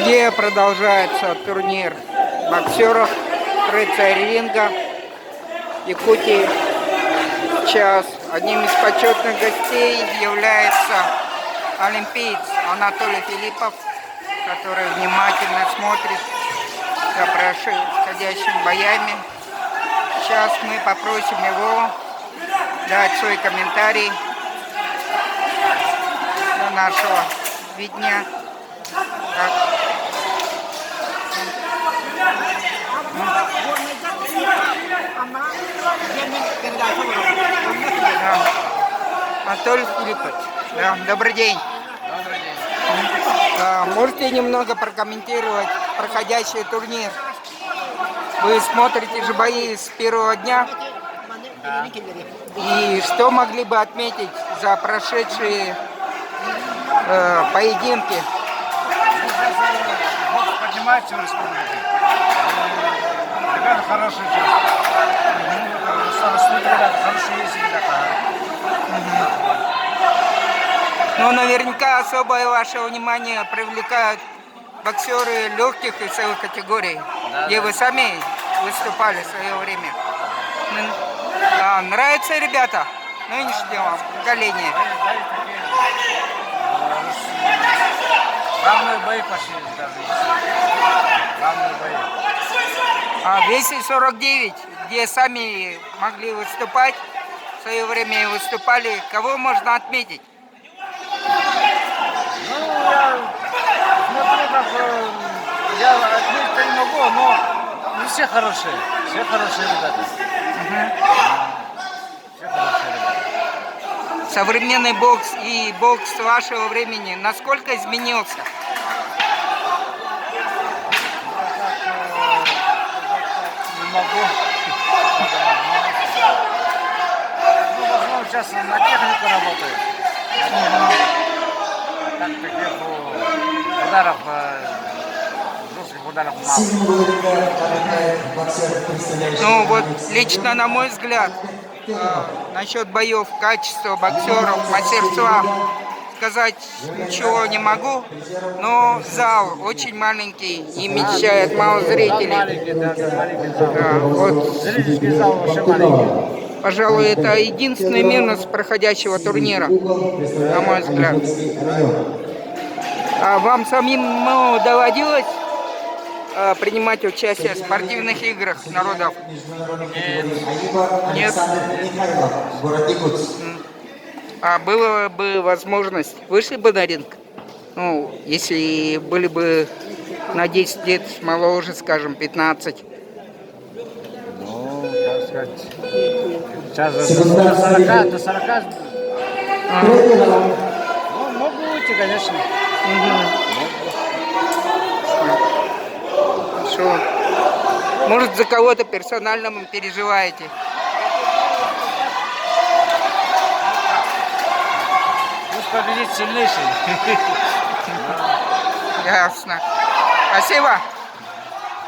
где продолжается турнир боксеров «Рыцарь ринга» Якутии. Сейчас одним из почетных гостей является олимпиец Анатолий Филиппов, который внимательно смотрит за происходящими боями. Сейчас мы попросим его дать свой комментарий до нашего видения. Анатолий Филиппович, да, добрый день. Добрый день. Можете немного прокомментировать проходящий турнир? Вы смотрите же бои с первого дня. Да. И что могли бы отметить за прошедшие поединки? Бокс поднимается в республике. Ребята хорошие сейчас. Хорошие есть ребята. Ну, наверняка особое ваше внимание привлекают боксеры легких весовых категорий, Да, где да. вы сами выступали в свое время. Нравятся ребята нынешнего поколения? Главные бои пошли даже. Главные бои. В весе 49, где сами могли выступать, в свое время выступали, кого можно отметить? Ну, я смотрю, как я отметить не могу, но все хорошие. Все хорошие ребята. Все хорошие ребята. Современный бокс и бокс вашего времени насколько изменился? Не могу. Ну, в основном сейчас на технику работаю. Так таких ударов, жестких ударов мало. Ну вот лично на мой взгляд, насчет боев, качества боксеров, мастерства сказать ничего не могу, но зал очень маленький и вмещает мало зрителей. Маленький, да, маленький зал. Вот, Зрительский зал вообще маленький. пожалуй, это единственный минус проходящего турнира, на мой взгляд. А вам самим доводилось принимать участие в спортивных играх народов? Нет. А была бы возможность, вышли бы на ринг? Ну, если были бы на 10 лет моложе, скажем, 15. Ну, как сказать, сейчас до 40. Ну, могу уйти, конечно. Хорошо. Может, за кого-то персонально вы переживаете? Пусть победит сильнейший. Ясно. Спасибо.